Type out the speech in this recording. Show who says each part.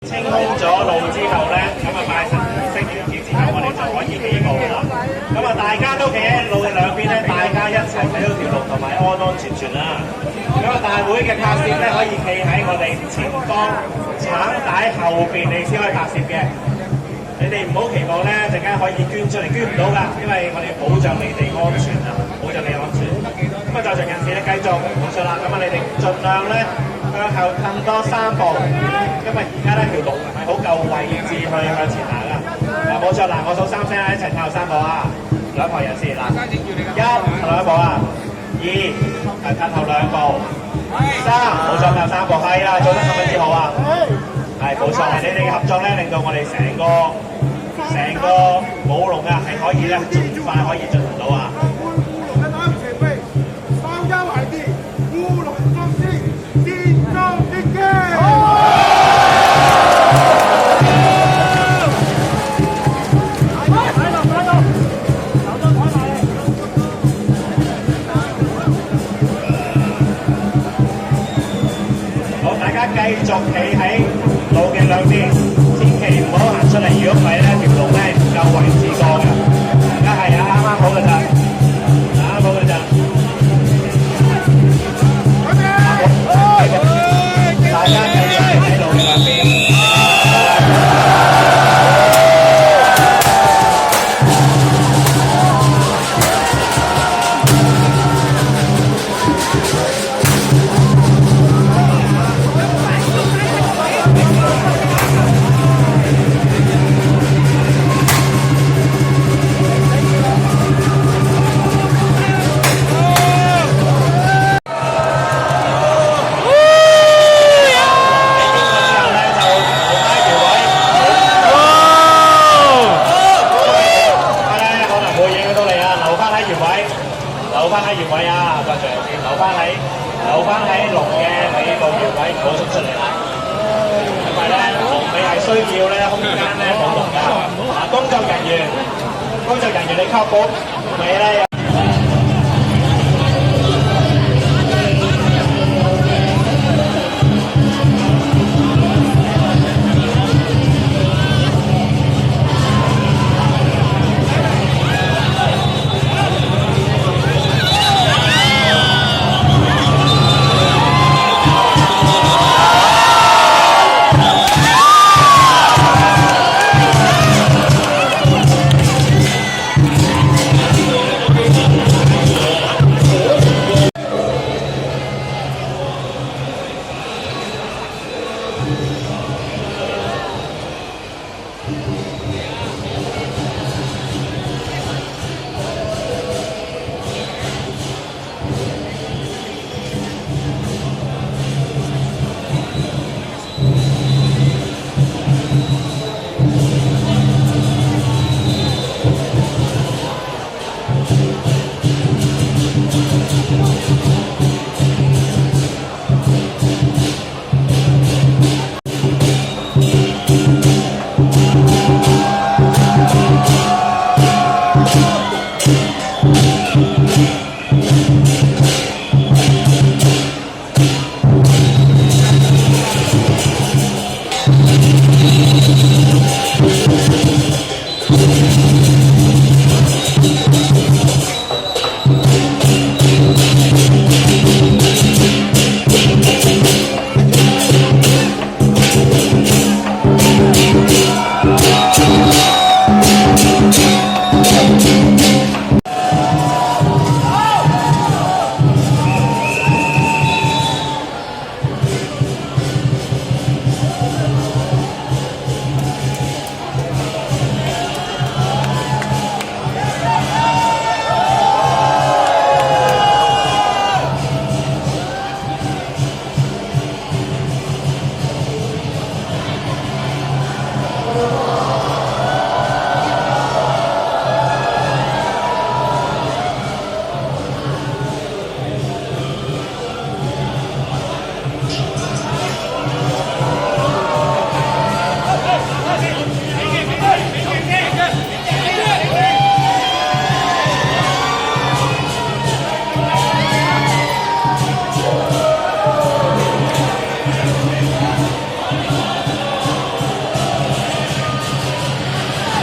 Speaker 1: 清空咗路之後咧，咁啊拜神儀式完結之後，我哋就可以起步啦。咁啊，大家都企喺路嘅兩邊咧，大家一齊睇到條路同埋安安全全啦。咁啊，大會嘅拍攝咧可以企喺我哋前方橙帶後邊，你先可以拍攝嘅。你哋唔好期望咧，陣間可以捐出嚟，捐唔到㗎，因為我哋保障你哋安全啊，保障你安全。咁啊，在場人士咧繼續冇錯啦。咁啊，你哋盡量咧向後褪多3步，因為而家咧條路唔係好夠位置去向前行啊。嗱，冇錯，嗱，我數3聲啦，一齊褪後3步啊！兩旁人士嗱，1褪後1步啊，2係褪後2步，3冇錯，褪後3步，係啦，做得十分之好啊！係冇錯，你哋嘅合作咧，令到我哋成個舞龍啊，係可以咧盡快可以進行到啊！
Speaker 2: 烏龍嘅打前輩，包家懷地，烏龍中師，天中的機。
Speaker 1: 好，大家繼續企喺路嘅兩邊，千祈唔好行出嚟，如果唔係咧條路咧唔夠位置過嘅。而家係啊，啱啱好㗎咋，啱啱好㗎咋。大家繼續喺路嘅兩邊。留翻喺龍嘅尾部原位，唔好衝出嚟啦。因為咧龍尾係需要咧空間咧冇龍㗎。嗱，工作人員你確保龍尾咧。